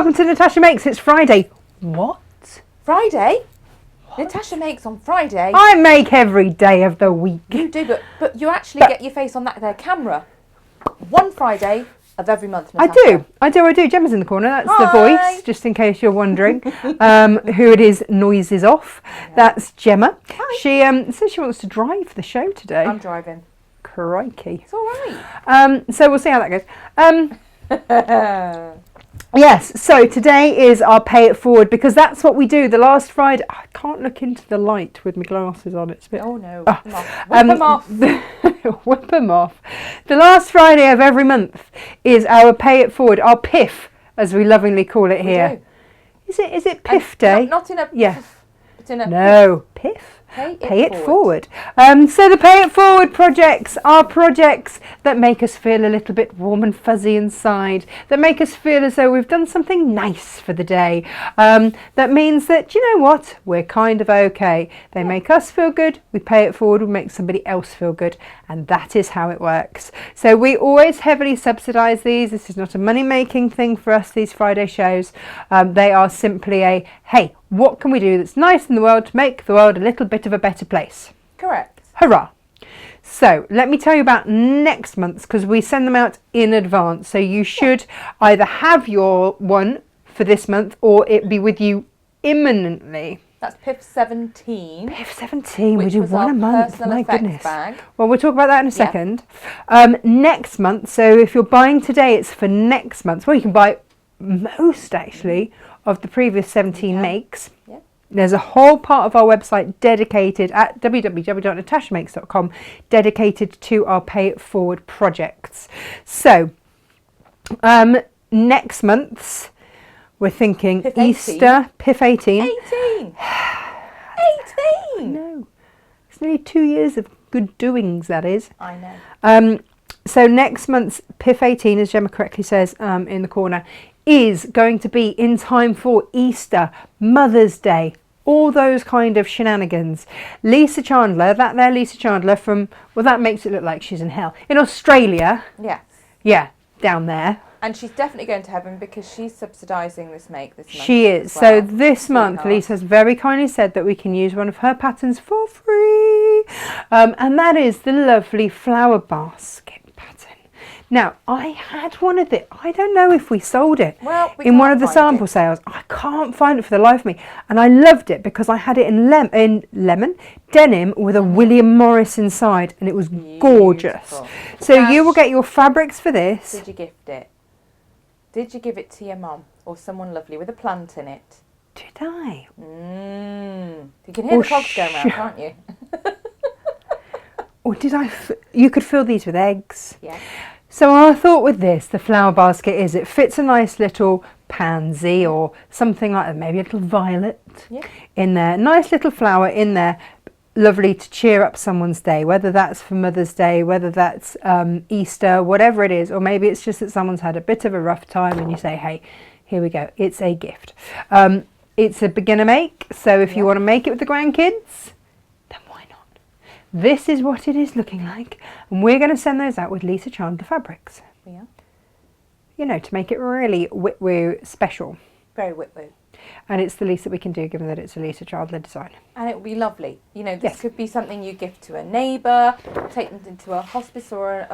welcome to Natasha Makes. It's Friday. What? Friday? What? Natasha makes on Friday. I make every day of the week. You do, but you actually get your face on that camera. One Friday of every month, Natasha. I do. Gemma's in the corner. That's Hi. the voice, just in case you're wondering who it is. Noises off. Yeah. That's Gemma. Hi. She says she wants to drive the show today. I'm driving. Crikey. It's all right. So we'll see how that goes. Yes, so today is our Pay It Forward, because that's what we do. The last Friday, I can't look into the light with my glasses on. It's a bit... Oh no, whip them off. Whip them off. The last Friday of every month is our Pay It Forward, our PIF, as we lovingly call it here. Is it PIF day? Not in a... Yeah. It's in a... No, PIF. Pay it forward. So the Pay It Forward projects are projects that make us feel a little bit warm and fuzzy inside, that make us feel as though we've done something nice for the day. That means that, you know what, we're kind of okay. They make us feel good, we pay it forward, we make somebody else feel good, and that is how it works. So we always heavily subsidise these. This is not a money-making thing for us, these Friday shows. They are simply a, hey, what can we do that's nice in the world to make the world a little bit of a better place? Correct. Hurrah. So let me tell you about next month's, because we send them out in advance. So you should either have your one for this month or it be with you imminently. That's PIF 17. PIF 17, we do one a month. My goodness. Bag. Well, we'll talk about that in a second. Next month, so if you're buying today, it's for next month. Well, you can buy most actually of the previous 17 makes. Yeah. There's a whole part of our website dedicated at www.natashamakes.com dedicated to our Pay It Forward projects. So next month's, we're thinking PIF Easter, PIF 18. 18! No, it's nearly 2 years of good doings, that is. I know. So next month's PIF 18, as Gemma correctly says in the corner, is going to be in time for Easter, Mother's Day, all those kind of shenanigans. Lisa Chandler from, well, that makes it look like she's in hell. In Australia. Yes. Yeah, down there. And she's definitely going to heaven because she's subsidising this make this month. She is. Well. So this month, Lisa's very kindly said that we can use one of her patterns for free. And that is the lovely flower basket pattern. Now, I had one of it. I don't know if we sold it in one of the sample sales. I can't find it for the life of me. And I loved it because I had it in lemon denim with a William Morris inside, and it was gorgeous. So you will get your fabrics for this. Did you gift it? Did you give it to your mum or someone lovely with a plant in it? Did I? You can hear the cogs going round, can't you? Or did I? You could fill these with eggs. Yeah. So our thought with this, the flower basket, is it fits a nice little pansy or something like that, maybe a little violet in there. Nice little flower in there, lovely to cheer up someone's day, whether that's for Mother's Day, whether that's Easter, whatever it is, or maybe it's just that someone's had a bit of a rough time and you say, hey, here we go, it's a gift. It's a beginner make, so if you want to make it with the grandkids, then why not? This is what it is looking like, and we're going to send those out with Lisa Chandler fabrics. Yeah. You know, to make it really whit-woo special. Very whit-woo. And it's the least that we can do, given that it's a Lisa Chandler design. And it will be lovely. You know, this could be something you gift to a neighbour, take them into a hospice or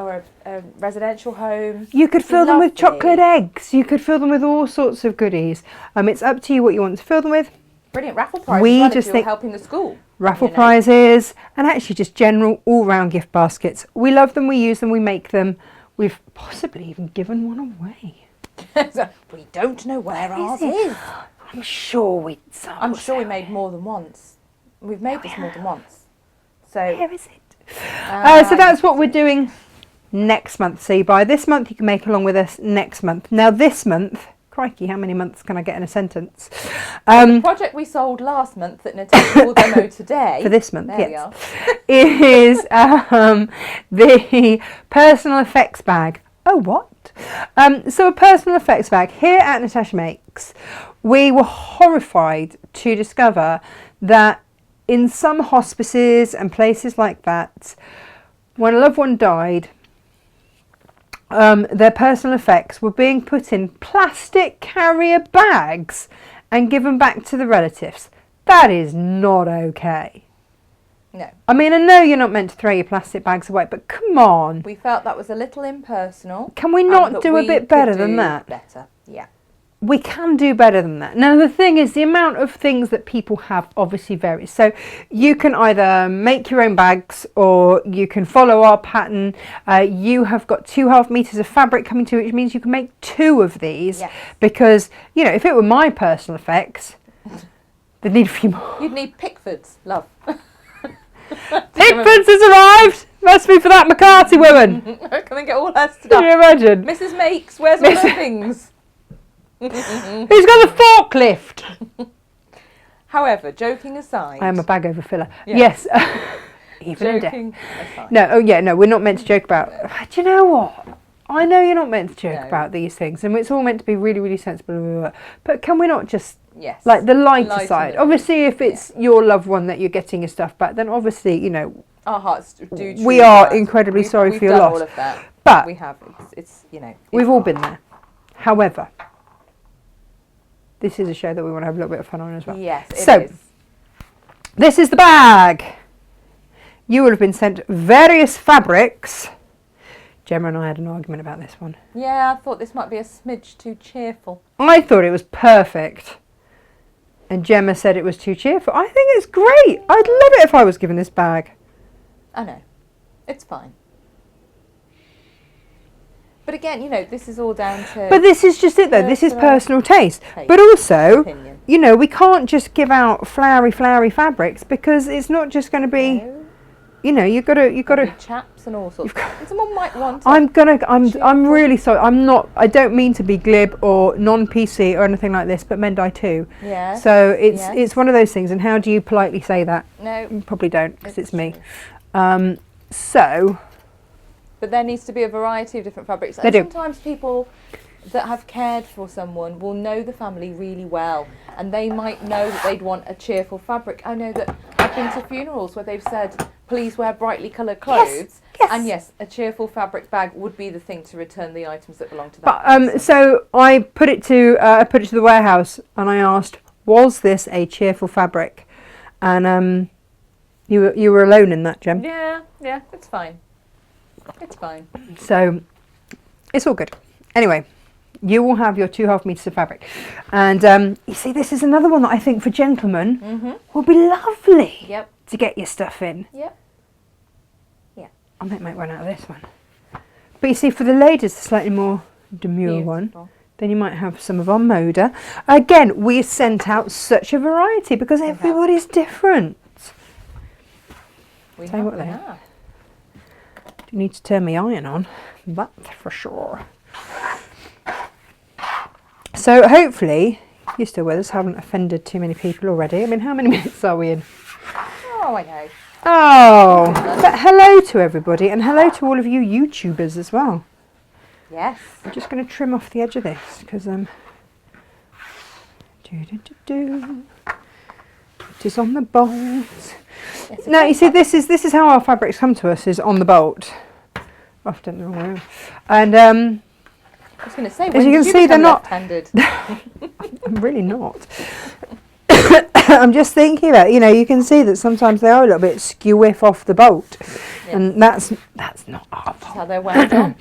a residential home. You could fill them with chocolate eggs. You could fill them with all sorts of goodies. It's up to you what you want to fill them with. Brilliant raffle prizes if you're helping the school. Raffle prizes and actually just general all-round gift baskets. We love them, we use them, we make them. We've possibly even given one away. We don't know where ours is. I'm sure we made more than once. We've made this more than once. So where is it? So that's what we're doing next month. So you buy this month, you can make along with us next month. Now this month, crikey, how many months can I get in a sentence? The project we sold last month that Natasha will demo today. For this month, there yes. Is the personal effects bag. Oh, what? So a personal effects bag. Here at Natasha Makes, we were horrified to discover that in some hospices and places like that, when a loved one died, their personal effects were being put in plastic carrier bags and given back to the relatives. That is not okay. No. I mean, I know you're not meant to throw your plastic bags away, but come on. We felt that was a little impersonal. Can we not do a bit better than that? Better, yeah. We can do better than that. Now, the thing is, the amount of things that people have obviously varies. So you can either make your own bags or you can follow our pattern. You have got 2.5 meters of fabric coming to, which means you can make 2 of these. Yes. Because, you know, if it were my personal effects, they'd need a few more. You'd need Pickfords, love. Pickfords has arrived! Must be for that McCarthy woman. Come and get all her stuff. Can you imagine? Mrs. Makes, where's all her things? Who's got the forklift? However, joking aside, I am a bag overfiller. Yes. Yes. Even joking aside. No, oh yeah, no, we're not meant to joke about. Do you know what? I know you're not meant to joke about these things, and it's all meant to be really, really sensible. Blah, blah, blah. But can we not just, like the lighter side? Obviously, if it's your loved one that you're getting your stuff back, then obviously, you know, our hearts do. We are incredibly sorry for your loss. All of that. But we have. It's you know. We've all been there. However, this is a show that we want to have a little bit of fun on as well. Yes, it so, is. This is the bag. You will have been sent various fabrics. Gemma and I had an argument about this one. Yeah, I thought this might be a smidge too cheerful. I thought it was perfect. And Gemma said it was too cheerful. I think it's great. I'd love it if I was given this bag. I know. It's fine. But again, you know, this is all down to... But this is just it, though. This is personal taste. But also, opinion. You know, we can't just give out flowery fabrics because it's not just going to be... No. You know, you've got to chaps and all sorts. And someone might want. I'm really sorry. I'm not. I don't mean to be glib or non-PC or anything like this. But men die too. Yeah. So it's one of those things. And how do you politely say that? No. You probably don't, because it's me. So. But there needs to be a variety of different fabrics. They do. Sometimes people that have cared for someone will know the family really well, and they might know that they'd want a cheerful fabric. I know that I've been to funerals where they've said, please wear brightly coloured clothes. Yes. And yes, a cheerful fabric bag would be the thing to return the items that belong to that person. So I put it to the warehouse and I asked, was this a cheerful fabric? And you were alone in that, Gem. Yeah, it's fine. It's fine. So it's all good. Anyway, you will have your 2.5 meters of fabric. And you see, this is another one that I think for gentlemen will be lovely. Yep. To get your stuff in. Yep. Yeah. I might make one out of this one. But you see, for the ladies, a slightly more demure one. Then you might have some of our Moda. Again, we sent out such a variety because everybody's different. We Tell you what, though. Do need to turn my iron on, that's for sure. So hopefully, you're still with us, haven't offended too many people already. I mean, how many minutes are we in? Oh, I know. Oh, but hello to everybody, and hello to all of you YouTubers as well. Yes. I'm just going to trim off the edge of this because it is on the bolt. Yes, now you see, this is how our fabrics come to us, is on the bolt. Often the wrong way. And I was going to say, as you can see, they're not left-handed. I'm really not. I'm just thinking about, you know, you can see that sometimes they are a little bit skew-whiff off the bolt, and that's not our fault. That's how they're wound on.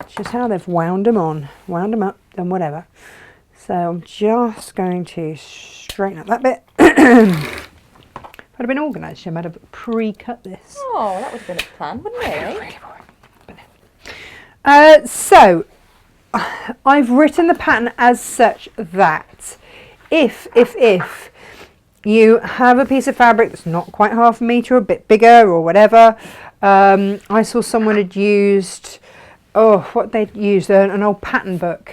It's just how they've wound them up, and whatever. So I'm just going to straighten up that bit. If I'd have been organised, Jim, I'd have pre-cut this. Oh, that would have been a plan, wouldn't it? Really boring. So I've written the pattern as such that if you have a piece of fabric that's not quite 1/2 metre, a bit bigger or whatever, I saw someone had used, what they'd used, an old pattern book.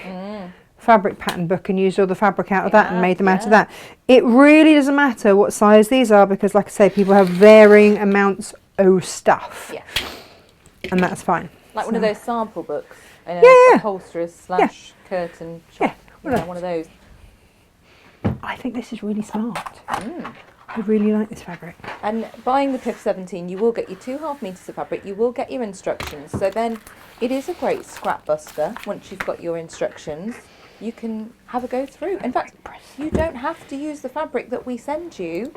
Fabric pattern book, and used all the fabric out of that and made them out of that. It really doesn't matter what size these are because, like I say, people have varying amounts of stuff. Yeah. And that's fine. Like one of those sample books. Upholsterers / curtain shop. Yeah. One of those. I think this is really smart. I really like this fabric. And buying the PIF 17, you will get your 2.5 metres of fabric, you will get your instructions. So then it is a great scrap buster. Once you've got your instructions, you can have a go through. In fact, you don't have to use the fabric that we send you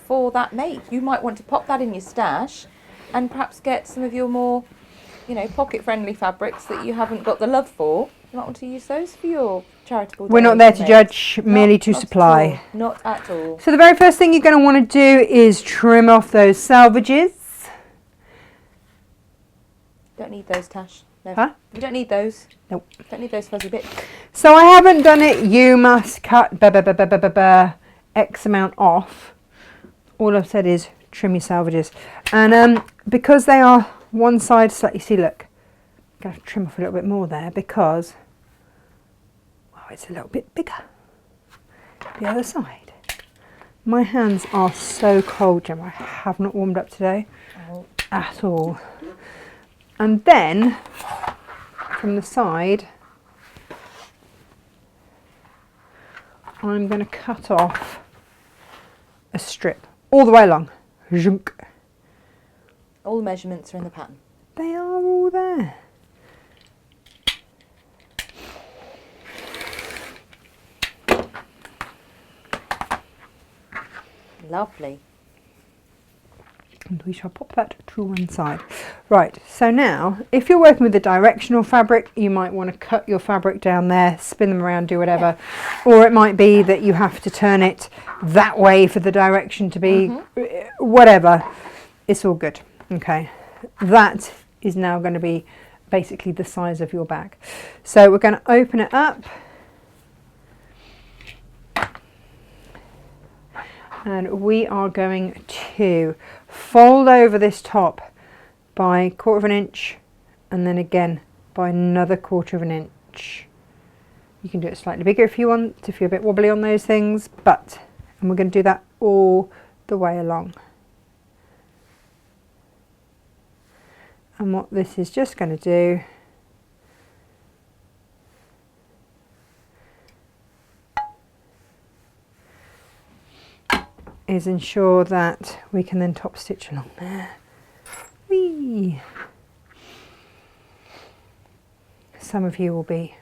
for that make. You might want to pop that in your stash and perhaps get some of your more, pocket-friendly fabrics that you haven't got the love for. You might want to use those for your charitable. We're not there to judge, merely to supply. Not at all. So the very first thing you're going to want to do is trim off those salvages. Don't need those, Tash. No. Huh? You don't need those. Nope. Don't need those fuzzy bits. So I haven't done it. You must cut X amount off. All I've said is trim your salvages. And because they are one side slightly, see, look, I'm going to trim off a little bit more there because, well, it's a little bit bigger. The other side. My hands are so cold, Gemma. I have not warmed up today at all. And then from the side, I'm going to cut off a strip all the way along. Zhunk. All the measurements are in the pattern. They are all there. Lovely. And we shall pop that to one side. Right, so now, if you're working with a directional fabric, you might want to cut your fabric down there, spin them around, do whatever. Or it might be that you have to turn it that way for the direction to be, whatever. It's all good. Okay, that is now going to be basically the size of your bag. So we're going to open it up. And we are going to fold over this top by 1/4 of an inch and then again by another 1/4 of an inch. You can do it slightly bigger if you want, if you're a bit wobbly on those things, and we're going to do that all the way along. And what this is just going to do is ensure that we can then top stitch along there. Whee! Some of you will be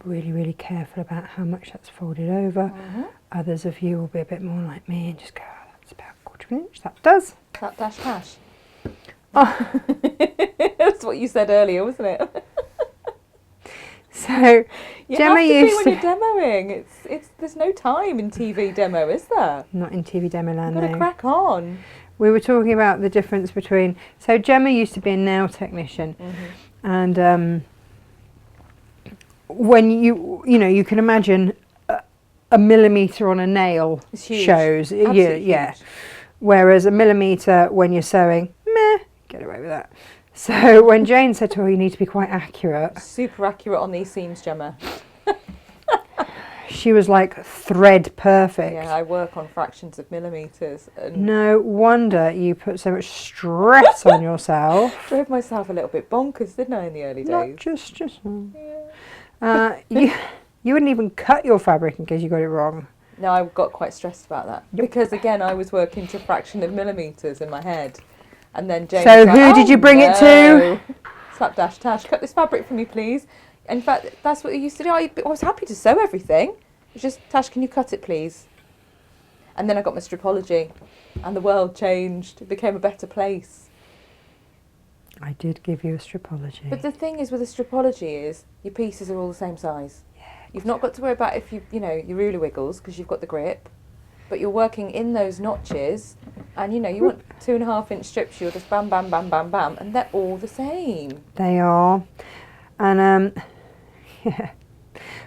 really, really careful about how much that's folded over. Others of you will be a bit more like me and just go, oh, that's about 1/4 of an inch. That does. That dash cash. Oh. That's what you said earlier, wasn't it? So you Gemma have to used be when you're demoing. There's no time in TV demo, is there? Not in TV demo land, You've got to no. crack on. We were talking about the difference between. So Gemma used to be a nail technician, and when you can imagine a millimetre on a nail shows. Yeah. Whereas a millimetre when you're sewing, meh, get away with that. So when Jane said to her, you need to be quite accurate. Super accurate on these seams, Gemma. She was like thread perfect. Yeah, I work on fractions of millimetres. And No wonder you put so much stress on yourself. drove myself a little bit bonkers, didn't I, in the early days? Not just. You wouldn't even cut your fabric in case you got it wrong. No, I got quite stressed about that. Yep. Because, again, I was working to fraction of millimetres in my head. And then Jane So was like, who did you bring it to? Slapdash Tash, cut this fabric for me, please. In fact, that's what I used to do. I was happy to sew everything. It's just, Tash, can you cut it, please? And then I got my stripology. And the world changed. It became a better place. I did give you a stripology. But the thing is with a stripology is your pieces are all the same size. Yeah, You've not got to worry about if your ruler wiggles because you've got the grip. But you're working in those notches, and you want 2.5 inch strips. You'll just bam, bam, bam, bam, bam, and they're all the same. They are, and yeah,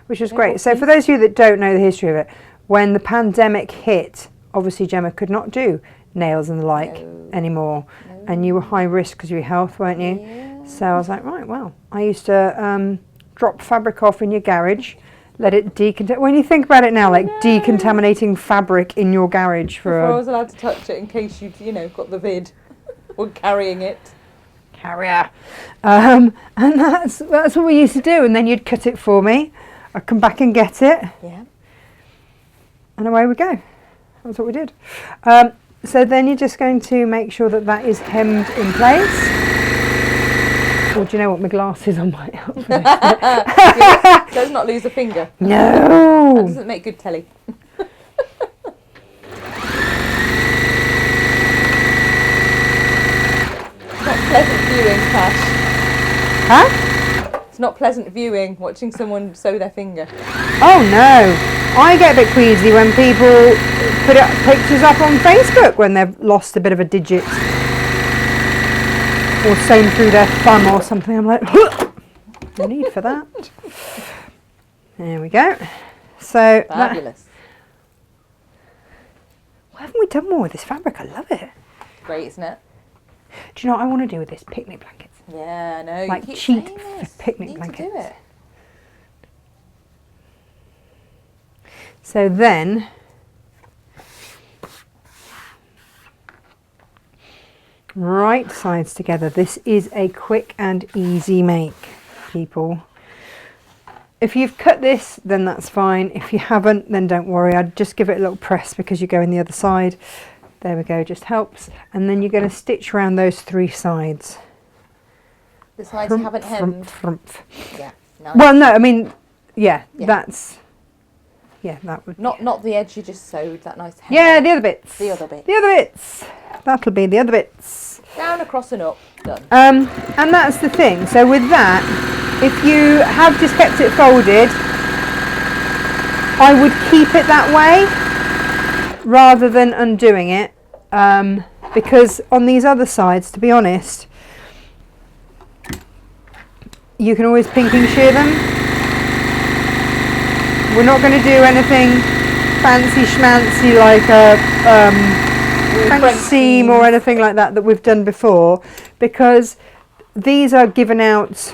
which is great. So for those of you that don't know the history of it, when the pandemic hit, obviously Gemma could not do nails and the like anymore, and you were high risk because of your health, weren't you? Yeah. So I was like, right, well, I used to drop fabric off in your garage. Let it decontaminate. When you think about it now, like decontaminating fabric in your garage for Before I was allowed to touch it in case you'd, got the vid or carrying it. carrier. And that's what we used to do. And then you'd cut it for me. I'd come back and get it. Yeah. And away we go. That's what we did. So then you're just going to make sure that that is hemmed in place. Or do you know what, my glasses on my help for this. Yes, let's not lose a finger. No! That doesn't make good telly. Not pleasant viewing, Tash. Huh? It's not pleasant viewing, watching someone sew their finger. Oh no! I get a bit queasy when people put pictures up on Facebook when they've lost a bit of a digit. Or sewn through their thumb or something. I'm like, no need for that. There we go. So Fabulous. Why haven't we done more with this fabric? I love it. Great, isn't it? Do you know what I want to do with this? Picnic blankets. Yeah, I know. Like you keep cheap saying this. picnic You need blankets. to do it. So then right sides together. This is a quick and easy make, people. If you've cut this, then that's fine. If you haven't, then don't worry. I'd just give it a little press because you go in the other side. There we go, just helps. And then you're going to stitch around those 3 sides. The sides you haven't hemmed. Yeah. Nice. Well, no, I mean, yeah, Yeah. that's, yeah, that would. Not the edge you just sewed, that nice hem. Yeah, the other bits. The other bit. The other bits. That'll be the other bits. Down, across and up. Done. And that's the thing. So with that, if you have just kept it folded, I would keep it that way rather than undoing it, because on these other sides, to be honest, you can always pinking shear them. We're not going to do anything fancy schmancy like a French seam or anything like that we've done before, because these are given out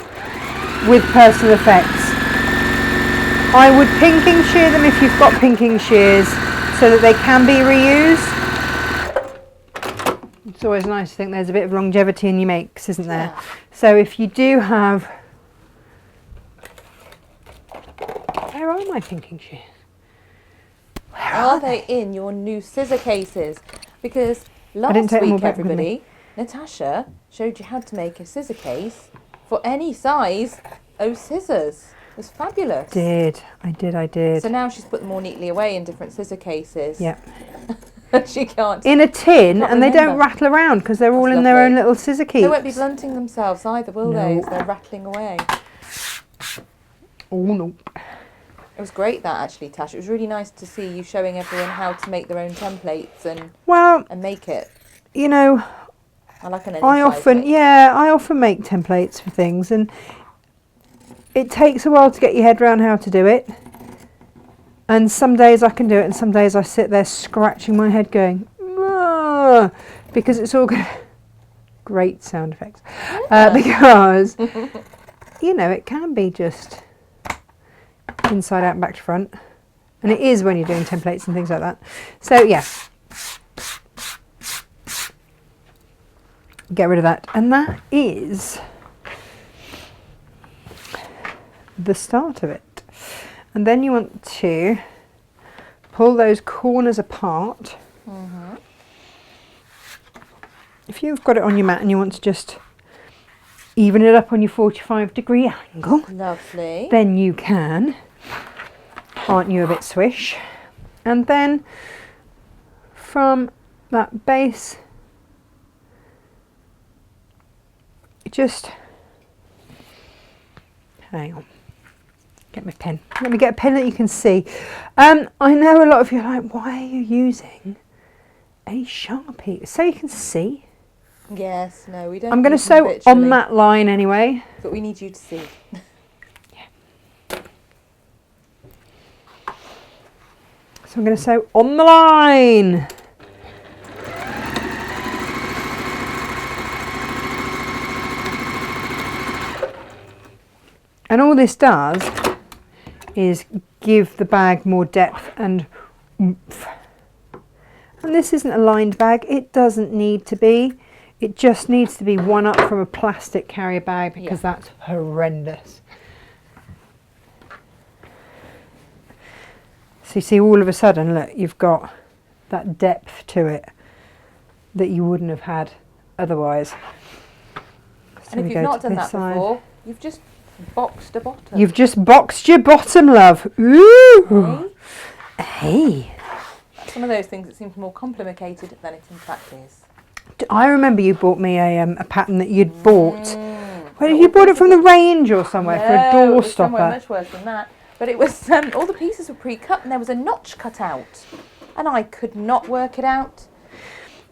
with personal effects. I would pinking shear them if you've got pinking shears so that they can be reused. It's always nice to think there's a bit of longevity in your makes, isn't there? Yeah. So if you do have... Where are my pinking shears? Are they in your new scissor cases? Because last didn't take them all week, back with me. everybody, Natasha showed you how to make a scissor case for any size of scissors. It was fabulous. I did. So now she's put them all neatly away in different scissor cases. Yeah. She can't. In a tin, Can't and they don't remember. rattle around because they're all That's in their lovely. own little scissor keys. They won't be blunting themselves either, will they? No. As they're rattling away. Oh no. It was great that actually, Tash. It was really nice to see you showing everyone how to make their own templates and Well, make it. you know, I like an I often make templates for things, and it takes a while to get your head around how to do it. And some days I can do it, and some days I sit there scratching my head going, "Ah," because it's all good. Great sound effects. Because, you know, it can be just inside out and back to front. And it is when you're doing templates and things like that. So, yeah. Get rid of that. And that is the start of it. And then you want to pull those corners apart. Mm-hmm. If you've got it on your mat and you want to just even it up on your 45-degree angle, Lovely. then you can. Aren't you a bit swish? And then from that base, just hang on. Get my pen. Let me get a pen that you can see. I know a lot of you are like, why are you using a Sharpie? So you can see. Yes, no, we don't. I'm going to use them sew on habitually, that line anyway. But we need you to see. So I'm going to sew on the line. And all this does is give the bag more depth and oomph. And this isn't a lined bag. It doesn't need to be. It just needs to be one up from a plastic carrier bag because that's horrendous. So you see all of a sudden, look, you've got that depth to it that you wouldn't have had otherwise. So And if you've not done that before, you've just boxed a bottom. You've just boxed your bottom, love. Ooh. Hey. That's one of those things that seems more complicated than it in fact is. I remember you bought me a pattern that you'd bought. Where did you bought it from? The range or somewhere for a door stopper? Somewhere much worse than that. But it was all the pieces were pre-cut and there was a notch cut out, and I could not work it out.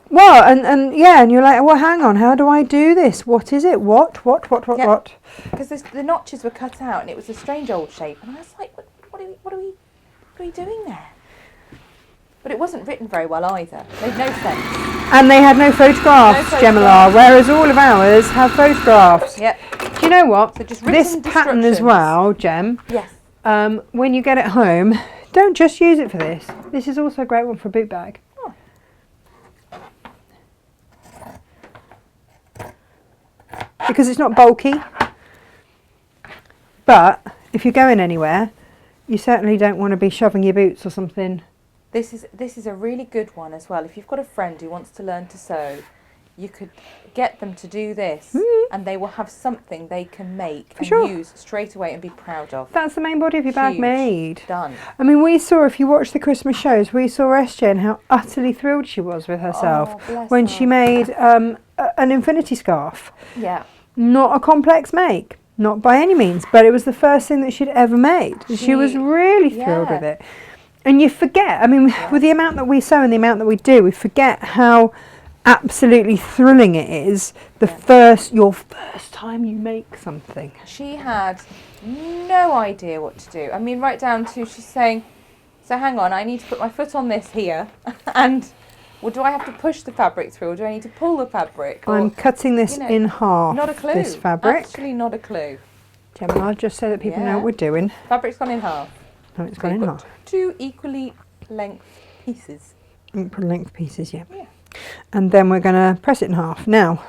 Well, and you're like, well, hang on, how do I do this? What is it? What? Because the notches were cut out and it was a strange old shape, and I was like, what are we doing there? But it wasn't written very well either. It made no sense. And they had no photographs, Gemma, whereas all of ours have photographs. Yep. Do you know what? So just this pattern as well, Gem. Yes. When you get it home, don't just use it for this. This is also a great one for a boot bag. Oh. Because it's not bulky. But if you're going anywhere, you certainly don't want to be shoving your boots or something. This is a really good one as well. If you've got a friend who wants to learn to sew, you could get them to do this, and they will have something they can make and use straight away and be proud of. That's the main body of your bag made. Done. I mean, we saw, if you watch the Christmas shows, we saw SJ and how utterly thrilled she was with herself when she made an infinity scarf. Yeah. Not a complex make, not by any means, but it was the first thing that she'd ever made. She was really thrilled with it. And you forget, I mean, with the amount that we sew and the amount that we do, we forget how absolutely thrilling it is your first time you make something. She had no idea what to do. I mean, right down to she's saying, so hang on, I need to put my foot on this here, and well, do I have to push the fabric through, or do I need to pull the fabric? Or, I'm cutting this in half. Not a clue. This fabric. Actually, not a clue. Gemma, I'll just so that people know what we're doing. Fabric's gone in half. No, it's gone in half. 2 equally length pieces. Equal length pieces, yeah. And then we're going to press it in half. Now.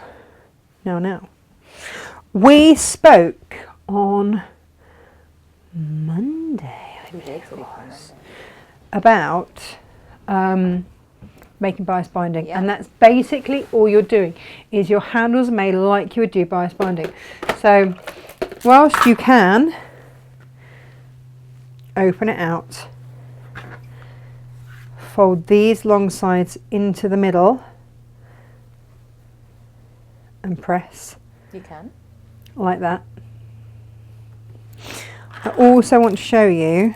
We spoke on Monday, I believe it was, about making bias binding, and that's basically all you're doing is your handles are made like you would do bias binding. So whilst you can open it out, fold these long sides into the middle and press. You can. Like that. I also want to show you,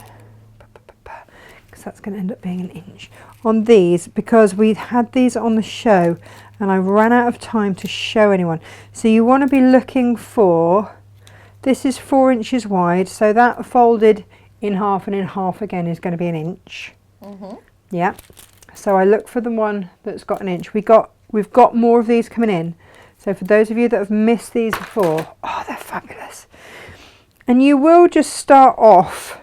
because that's going to end up being an inch, on these, because we had these on the show and I ran out of time to show anyone. So you want to be looking for, this is 4 inches wide, so that folded in half and in half again is going to be an inch. Yeah. So I look for the one that's got an inch. We've got more of these coming in. So for those of you that have missed these before, oh, they're fabulous. And you will just start off.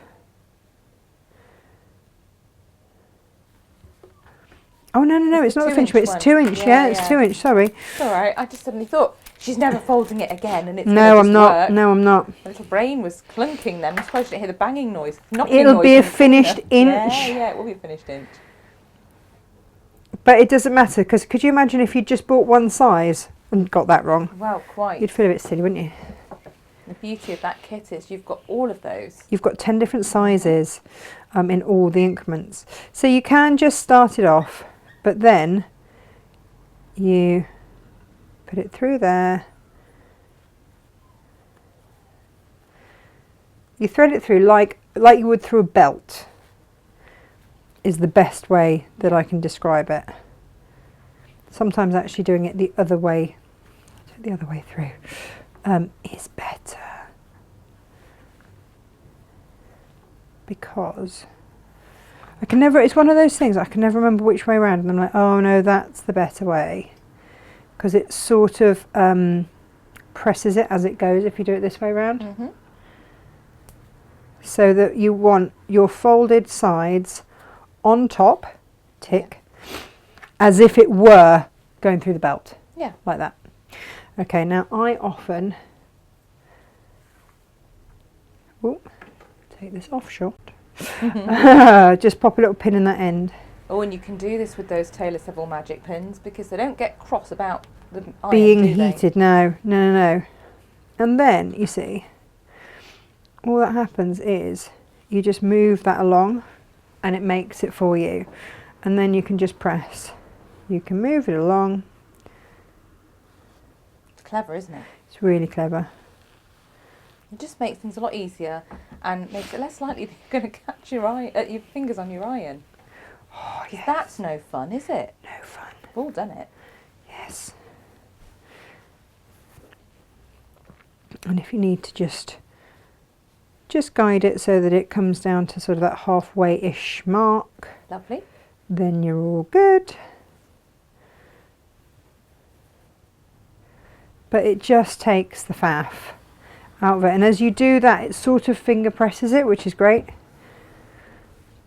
Oh, no, it's not the finish bit, it's 2 inch, it's 2 inch, sorry. It's all right, I just suddenly thought, she's never folding it again, and it's No, I'm not, no, I'm not. My little brain was clunking then, I'm surprised you didn't hear the banging noise. It'll be a finished inch. Yeah, it will be a finished inch. But it doesn't matter, because could you imagine if you'd just bought one size and got that wrong? Well, quite. You'd feel a bit silly, wouldn't you? The beauty of that kit is you've got all of those. You've got 10 different sizes in all the increments. So you can just start it off, but then you put it through there. You thread it through like you would through a belt, is the best way that I can describe it. Sometimes actually doing it the other way through is better, because I can never, it's one of those things I can never remember which way around, and I'm like, oh no, that's the better way, because it sort of presses it as it goes if you do it this way around. So that you want your folded sides on top, tick, as if it were going through the belt. Yeah. Like that. Okay, now I often, take this off short, just pop a little pin in that end. Oh, and you can do this with those Taylor Seville magic pins because they don't get cross about the iron, being do they? heated. No, no, no, no. And then you see, all that happens is you just move that along, and it makes it for you. And then you can just press. You can move it along. It's clever, isn't it? It's really clever. It just makes things a lot easier and makes it less likely that you're going to catch your fingers on your iron. Oh, yes. That's no fun, is it? No fun. We've all done it. Yes. And if you need to just guide it so that it comes down to sort of that halfway-ish mark, Lovely. then you're all good. But it just takes the faff out of it. And as you do that, it sort of finger presses it, which is great.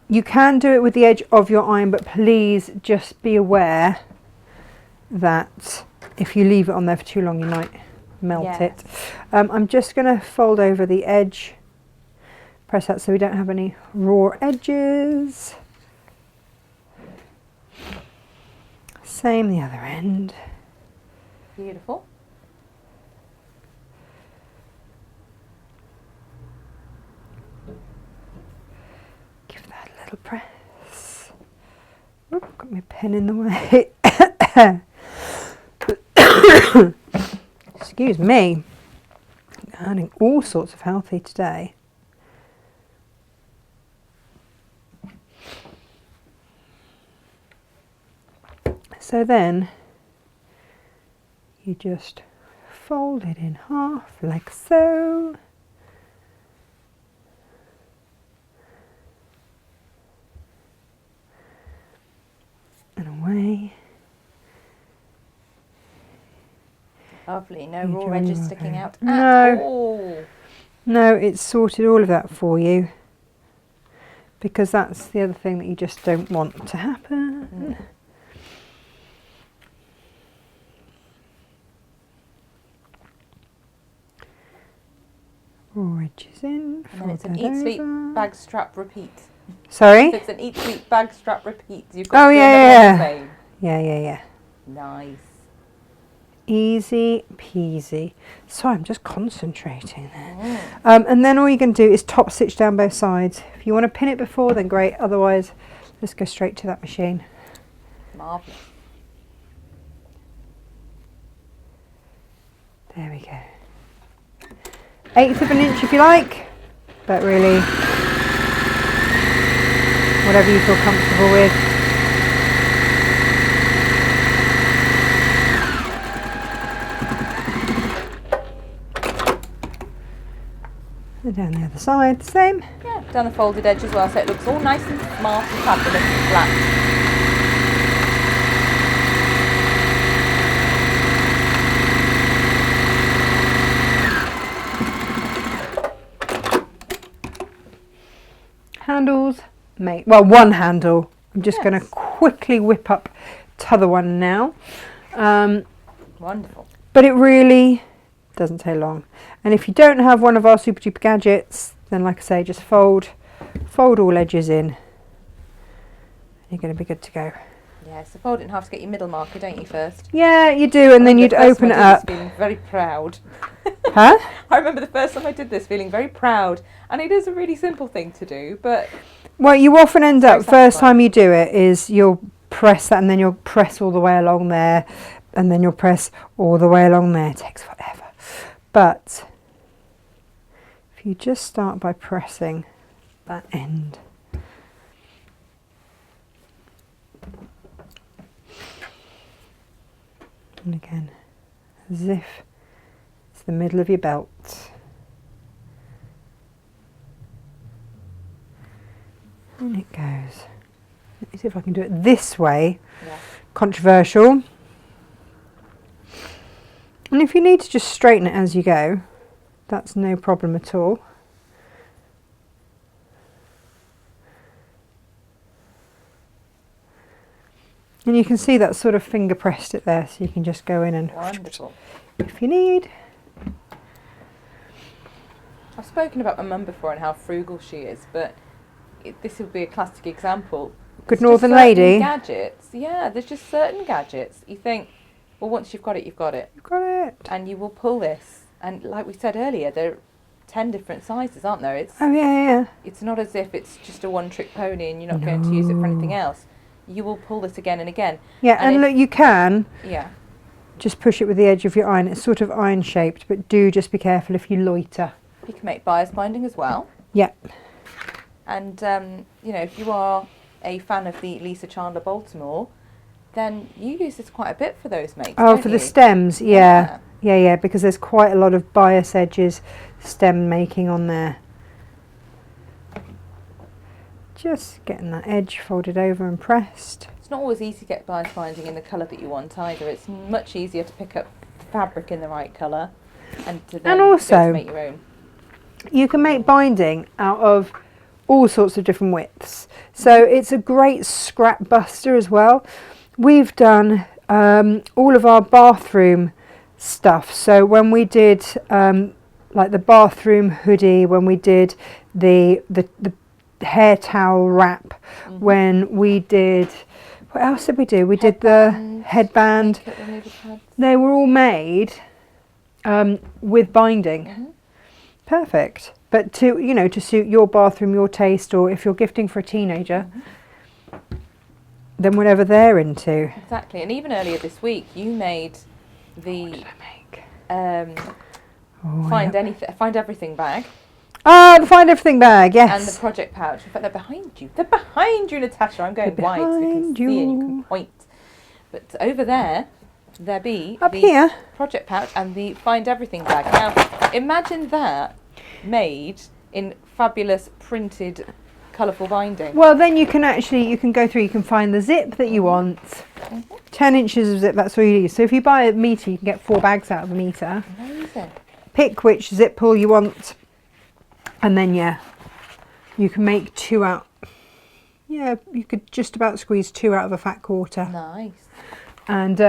You can do it with the edge of your iron, but please just be aware that if you leave it on there for too long, you might melt it. I'm just going to fold over the edge, press that so we don't have any raw edges. Same the other end. Beautiful. Give that a little press. Oop, got my pen in the way. Excuse me. Earning all sorts of healthy today. So then you just fold it in half like so. And away. Lovely. No You raw join edges your sticking okay. out No. at all. No, it's sorted all of that for you, because that's the other thing that you just don't want to happen. Raw edges in. And then it's an fold that eat, sleep, over. bag, strap, repeat. Sorry? It's an eat, sleep, bag, strap, repeat. You've got Oh, to do yeah, them all yeah, the same. Yeah. Nice. Easy peasy. Sorry, I'm just concentrating there. And then all you can do is top stitch down both sides. If you want to pin it before, then great. Otherwise, let's go straight to that machine. Marvellous. There we go. 1/8 of an inch if you like, but really, whatever you feel comfortable with. And down the other side, the same. Yeah, done a folded edge as well, so it looks all nice and smart and fabulous and flat. Handles, mate. Well, one handle. I'm just going to Yes. quickly whip up t'other one now. Wonderful. But it really doesn't take long. And if you don't have one of our super duper gadgets, then like I say, just fold all edges in. You're going to be good to go. Yeah, so fold it in half to get your middle marker, don't you, first? Yeah, you do, and then you'd open it up. Feeling very proud. Huh? I remember the first time I did this feeling very proud, and it is a really simple thing to do, but Well, you often end up, Very first satisfying. time you do it, is you'll press that, and then you'll press all the way along there, and then you'll press all the way along there. It takes forever. But if you just start by pressing that end. And again, as if it's the middle of your belt. And it goes. Let me see if I can do it this way. yeah. Controversial. And if you need to just straighten it as you go, that's no problem at all. And you can see that sort of finger pressed it there, so you can just go in and Wonderful. if you need. I've spoken about my mum before and how frugal she is, but this would be a classic example. Good There's Northern just certain lady. gadgets. Yeah, there's just certain gadgets. You think, well, once you've got it, you've got it. You've got it. And you will pull this. And like we said earlier, there are 10 different sizes, aren't there? Oh yeah. It's not as if it's just a one-trick pony and you're not going to use it for anything No. else. You will pull this again and again. Yeah, and look, you can Yeah. just push it with the edge of your iron. It's sort of iron shaped, but do just be careful if you loiter. You can make bias binding as well. Yeah. And, you know, if you are a fan of the Lisa Chandler Baltimore, then you use this quite a bit for those makes. Oh, for the stems, yeah. Yeah, because there's quite a lot of bias edges, stem making on there. Just getting that edge folded over and pressed. It's not always easy to get bias binding in the colour that you want either. It's much easier to pick up the fabric in the right colour and to then also, make your own. You can make binding out of all sorts of different widths. So it's a great scrap buster as well. We've done all of our bathroom stuff. So when we did like the bathroom hoodie, when we did the hair towel wrap, when we did, what else did we do? We did the headband. They were all made with binding. Perfect. But to suit your bathroom, your taste, or if you're gifting for a teenager, then whatever they're into. Exactly. And even earlier this week, you made the What did I make? Find Everything bag. Oh, the Find Everything bag, yes. And the project pouch. In fact, they're behind you. They're behind you, Natasha. I'm going wide so you can see and you can point. But over there be up the here project pouch and the Find Everything bag. Now, imagine that made in fabulous printed colourful binding. Well, then you can go through, you can find the zip that you want. 10 inches of zip, that's all you need. So if you buy a metre, you can get 4 bags out of a metre. Amazing. Pick which zip pull you want, and then you can make 2 out. Yeah, you could just about squeeze 2 out of a fat quarter. Nice. And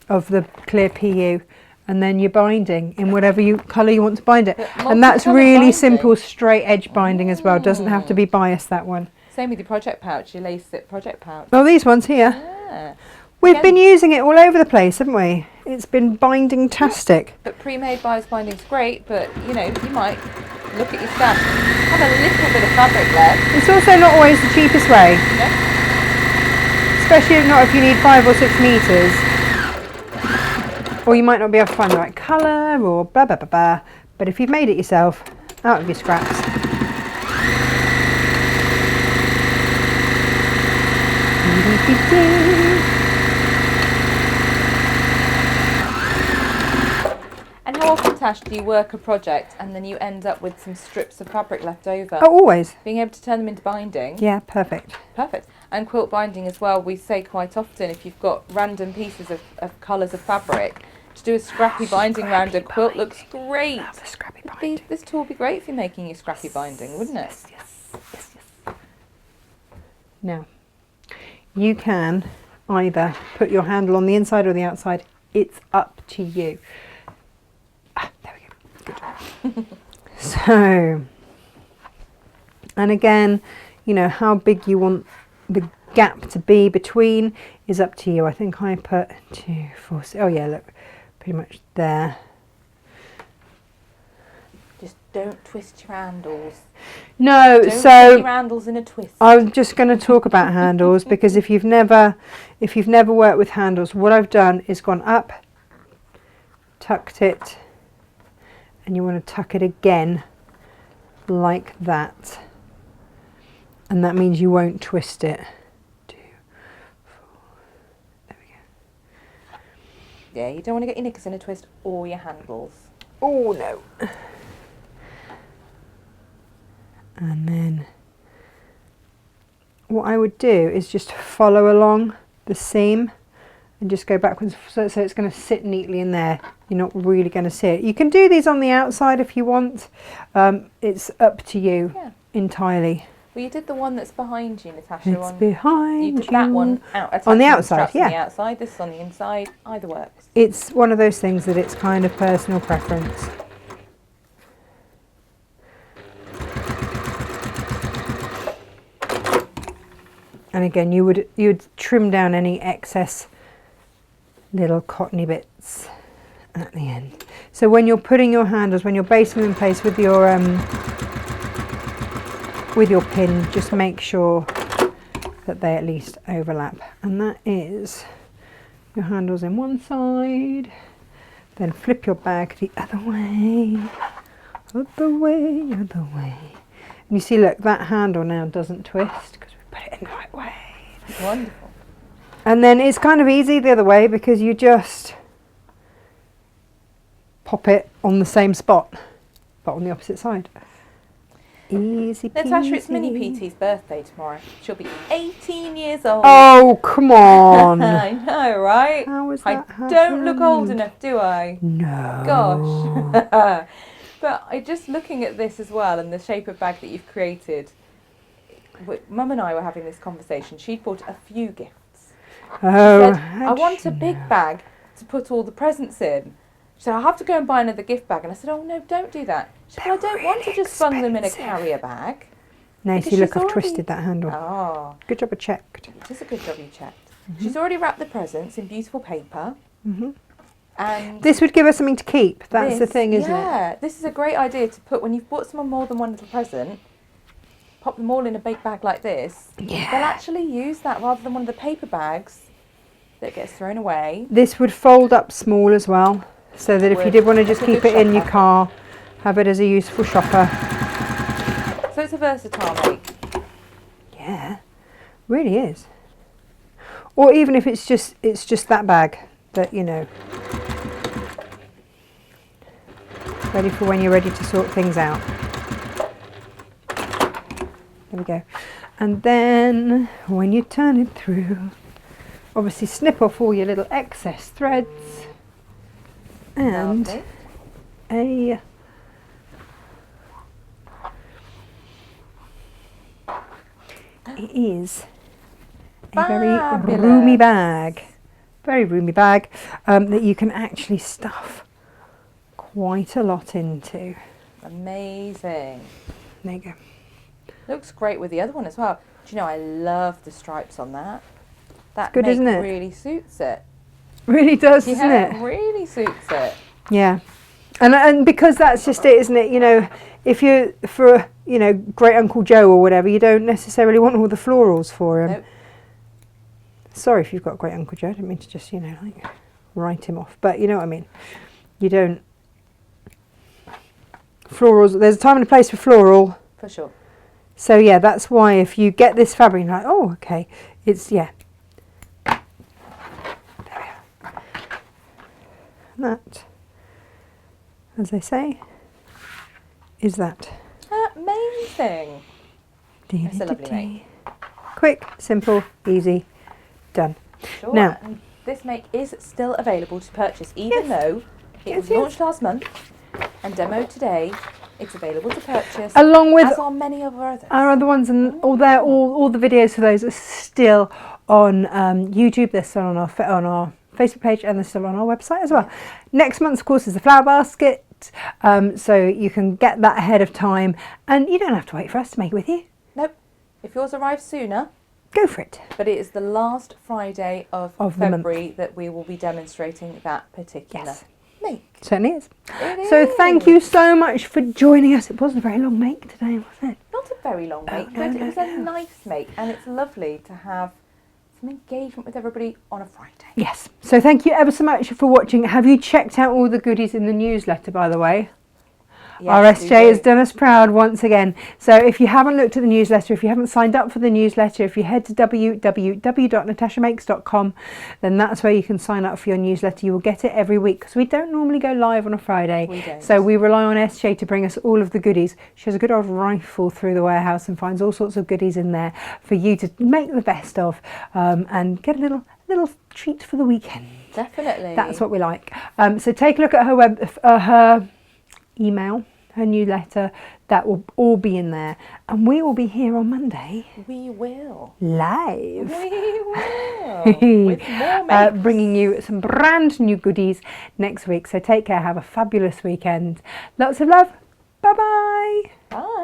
of the clear PU. And then you're binding in whatever colour you want to bind it. And that's really simple straight edge binding as well. Doesn't have to be biased, that one. Same with your project pouch, your lace zip project pouch. Oh, these ones here. Yeah. We've been using it all over the place, haven't we? It's been binding-tastic. But pre-made bias binding's great, but you might look at your stash, have a little bit of fabric left. It's also not always the cheapest way. No? Especially not if you need 5 or 6 metres. Or you might not be able to find the right colour, or blah, blah, blah, blah. But if you've made it yourself, out of your scraps. And how often, Tash, do you work a project and then you end up with some strips of fabric left over? Oh, always. Being able to turn them into binding. Yeah, perfect. Perfect. And quilt binding as well, we say quite often, if you've got random pieces of colours of fabric, to do a scrappy binding round a quilt looks great. Love the scrappy binding. This tool would be great for making your scrappy binding, wouldn't it? Yes. Now, you can either put your handle on the inside or the outside. It's up to you. There we go. Good. So, and again, how big you want the gap to be between is up to you. I think I put 2, 4, 6. Oh yeah, look, pretty much there. Just don't twist your handles. No, Don't so put your handles in a twist. I'm just going to talk about handles because if you've never worked with handles, what I've done is gone up, tucked it, and you want to tuck it again like that. And that means you won't twist it. 2, 4, there we go. Yeah, you don't want to get your knickers in a twist or your handles. Oh no. And then what I would do is just follow along the seam and just go backwards so it's going to sit neatly in there. You're not really going to see it. You can do these on the outside if you want. It's up to you entirely. Well, you did the one that's behind you, Natasha. It's behind you did that one out, on the outside, yeah. On the outside, this is on the inside. Either works. It's one of those things that it's kind of personal preference. And again, you would trim down any excess little cottony bits at the end. So when you're putting your handles, when you're basting them in place with your pin, just make sure that they at least overlap. And that is your handles in one side, then flip your bag the other way, other way, other way. And you see, look, that handle now doesn't twist because we put it in the right way. Wonderful. And then it's kind of easy the other way because you just pop it on the same spot, but on the opposite side. Easy peasy. Natasha, it's Mini PT's birthday tomorrow. She'll be 18 years old. Oh, come on. I know, right? How is I that don't look old happened? enough, do I? No. Gosh. But I just looking at this as well and the shape of bag that you've created. Mum and I were having this conversation. She'd bought a few gifts. Oh, She said, I want a big bag to put all the presents in. She said, I'll have to go and buy another gift bag. And I said, oh no, don't do that. She said, well, I don't want to just bung them in a carrier bag. No, because see, look, she's I've twisted that handle. Oh, Good job I checked. it is a good job you checked. She's already wrapped the presents in beautiful paper. And This would give us something to keep. That's the thing, isn't it? Yeah, this is a great idea to put when you've bought someone more than one little present. Pop them all in a big bag like this. Yeah. They'll actually use that rather than one of the paper bags that gets thrown away. This would fold up small as well, so that if you did want to just It's a keep good it in your shopper. car, have it as a useful shopper. So it's a versatile make. Yeah, really is. Or even if it's just that bag that, you know, ready for when you're ready to sort things out. There we go. And then when you turn it through, obviously snip off all your little excess threads and Lovely. it is a very Fabulous. roomy bag, that you can actually stuff quite a lot into. Amazing. There you go. Looks great with the other one as well. Do you know, I love the stripes on that. That good, make isn't it? really suits it. Really does, doesn't Yeah, it? really suits it. Yeah. And because that's just it, isn't it? You know, if you're for, you know, Great Uncle Joe or whatever, you don't necessarily want all the florals for him. Nope. Sorry if you've got Great Uncle Joe. I didn't mean to just, you know, like write him off. But you know what I mean. You don't. Florals. There's a time and a place for floral. For sure. So yeah, that's why if you get this fabric, you're like, oh, okay, it's yeah. There we are. That, as they say, is that. Amazing. It's a lovely make. Quick, simple, easy, done. Sure. Now- And this make is still available to purchase, even though it Yes, was yes. launched last month and demoed today. It's available to purchase, Along with as are many of our others. our other ones, and all the videos for those are still on YouTube. They're still on our Facebook page, and they're still on our website as well. Next month, of course, is the flower basket, so you can get that ahead of time, and you don't have to wait for us to make it with you. Nope. If yours arrives sooner, Go for it. but it is the last Friday of Of the month. February that we will be demonstrating that particular Yes. make. Certainly is. It So thank is. you so much for joining us. It wasn't a very long make today, was it? Not a very long make, no, but no, it was a nice make, and it's lovely to have some engagement with everybody on a Friday. Yes. So thank you ever so much for watching. Have you checked out all the goodies in the newsletter, by the way? Our Yes, we SJ has do. done us proud once again. So if you haven't looked at the newsletter, if you haven't signed up for the newsletter, if you head to www.natashamakes.com, then that's where you can sign up for your newsletter. You will get it every week because we don't normally go live on a Friday. We don't. So we rely on SJ to bring us all of the goodies. She has a good old rifle through the warehouse and finds all sorts of goodies in there for you to make the best of, and get a little treat for the weekend. Definitely. That's what we like. So take a look at her email, her newsletter. That will all be in there, and we will be here on Monday we will. live, We will. With more makes. bringing you some brand new goodies next week. So take care, have a fabulous weekend, lots of love, bye bye. Bye.